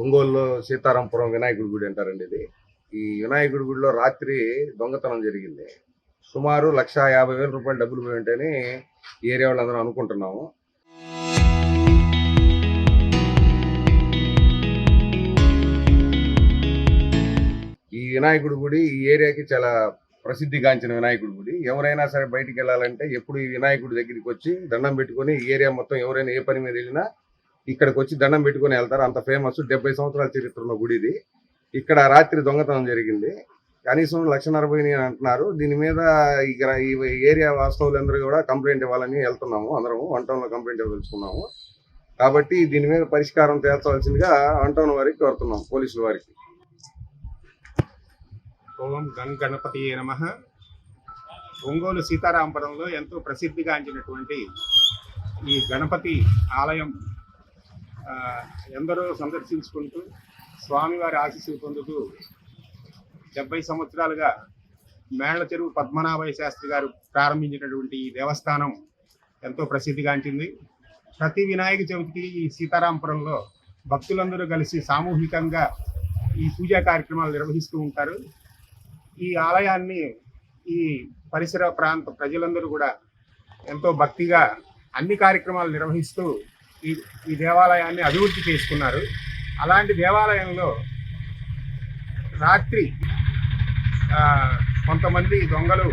ఒంగోలులో సీతారాంపురం వినాయకుడి గుడి అంటారండి ఇది. ఈ వినాయకుడి గుడిలో రాత్రి దొంగతనం జరిగింది. సుమారు 1,50,000 రూపాయలు డబ్బులు పోయి ఉంటేనే ఈ ఏరియా వాళ్ళందరూ అనుకుంటున్నాము. ఈ వినాయకుడి గుడి ఈ ఏరియాకి చాలా ప్రసిద్ధిగాంచిన వినాయకుడి గుడి. ఎవరైనా సరే బయటికి వెళ్ళాలంటే ఎప్పుడు ఈ వినాయకుడి దగ్గరికి వచ్చి దండం పెట్టుకొని, ఈ ఏరియా మొత్తం ఎవరైనా ఏ పని మీద వెళ్ళినా ఇక్కడికి వచ్చి దండం పెట్టుకొని వెళ్తారు. అంత ఫేమస్. 70 సంవత్సరాల చరిత్ర ఉన్న గుడి ఇది. ఇక్కడ రాత్రి దొంగతనం జరిగింది. కనీసం 1,40,000 అంటున్నారు. దీని మీద ఈ ఏరియా వాస్తవులందరూ కూడా కంప్లైంట్ ఇవ్వాలని వెళ్తున్నాము. అందరం వన్ టౌన్ లో కంప్లైంట్ ఇవ్వదలుచుకున్నాము. కాబట్టి దీని మీద పరిష్కారం తేల్చవలసిందిగా వన్ టౌన్ వారికి కోరుతున్నాం, పోలీసుల వారికి. ఓం గణపతియే నమః. ఒంగోలు సీతారాంపురంలో ఎంతో ప్రసిద్ధిగాంచినటువంటి ఈ గణపతి ఆలయం ఎందరో సందర్శించుకుంటూ స్వామివారి ఆశీస్సులు పొందుతూ 70 సంవత్సరాలుగా మేళ్ల చెరువు పద్మనాభయ్య శాస్త్రి గారు ప్రారంభించినటువంటి ఈ దేవస్థానం ఎంతో ప్రసిద్ధిగాంచింది. ప్రతి వినాయక చవితికి ఈ సీతారాంపురంలో భక్తులందరూ కలిసి సామూహికంగా ఈ పూజా కార్యక్రమాలు నిర్వహిస్తూ ఉంటారు. ఈ ఆలయాన్ని ఈ పరిసర ప్రాంత ప్రజలందరూ కూడా ఎంతో భక్తిగా అన్ని కార్యక్రమాలు నిర్వహిస్తూ ఈ దేవాలయాన్ని అభివృద్ధి చేసుకున్నారు. అలాంటి దేవాలయంలో రాత్రి కొంతమంది దొంగలు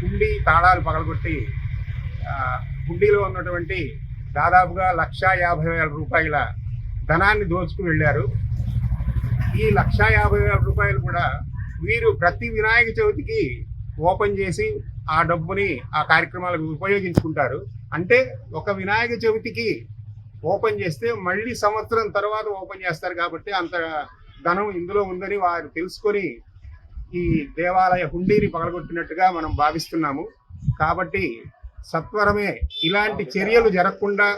హుండీ తాళాలు పగలగొట్టి హుండీలో ఉన్నటువంటి దాదాపుగా 1,50,000 రూపాయల ధనాన్ని దోచుకు వెళ్ళారు. ఈ 1,50,000 రూపాయలు కూడా వీరు ప్రతి వినాయక చవితికి ఓపెన్ చేసి ఆ డబ్బుని ఆ కార్యక్రమాలకు ఉపయోగించుకుంటారు. అంటే ఒక వినాయక చవితికి ఓపెన్ చేస్తే మళ్ళీ సంవత్సరం తర్వాత ఓపెన్ చేస్తారు. కాబట్టి అంత ధనం ఇందులో ఉందని వారు తెలుసుకొని ఈ దేవాలయ హుండీని పగలగొట్టినట్టుగా మనం భావిస్తున్నాము. కాబట్టి సత్వరమే ఇలాంటి చర్యలు జరగకుండా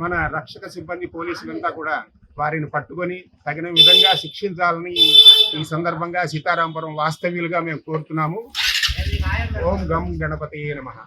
మన రక్షక సిబ్బంది పోలీసులంతా కూడా వారిని పట్టుకొని తగిన విధంగా శిక్షించాలని ఈ సందర్భంగా సీతారాంపురం వాస్తవ్యులుగా మేము కోరుతున్నాము. ఓం గం గణపతియే నమః.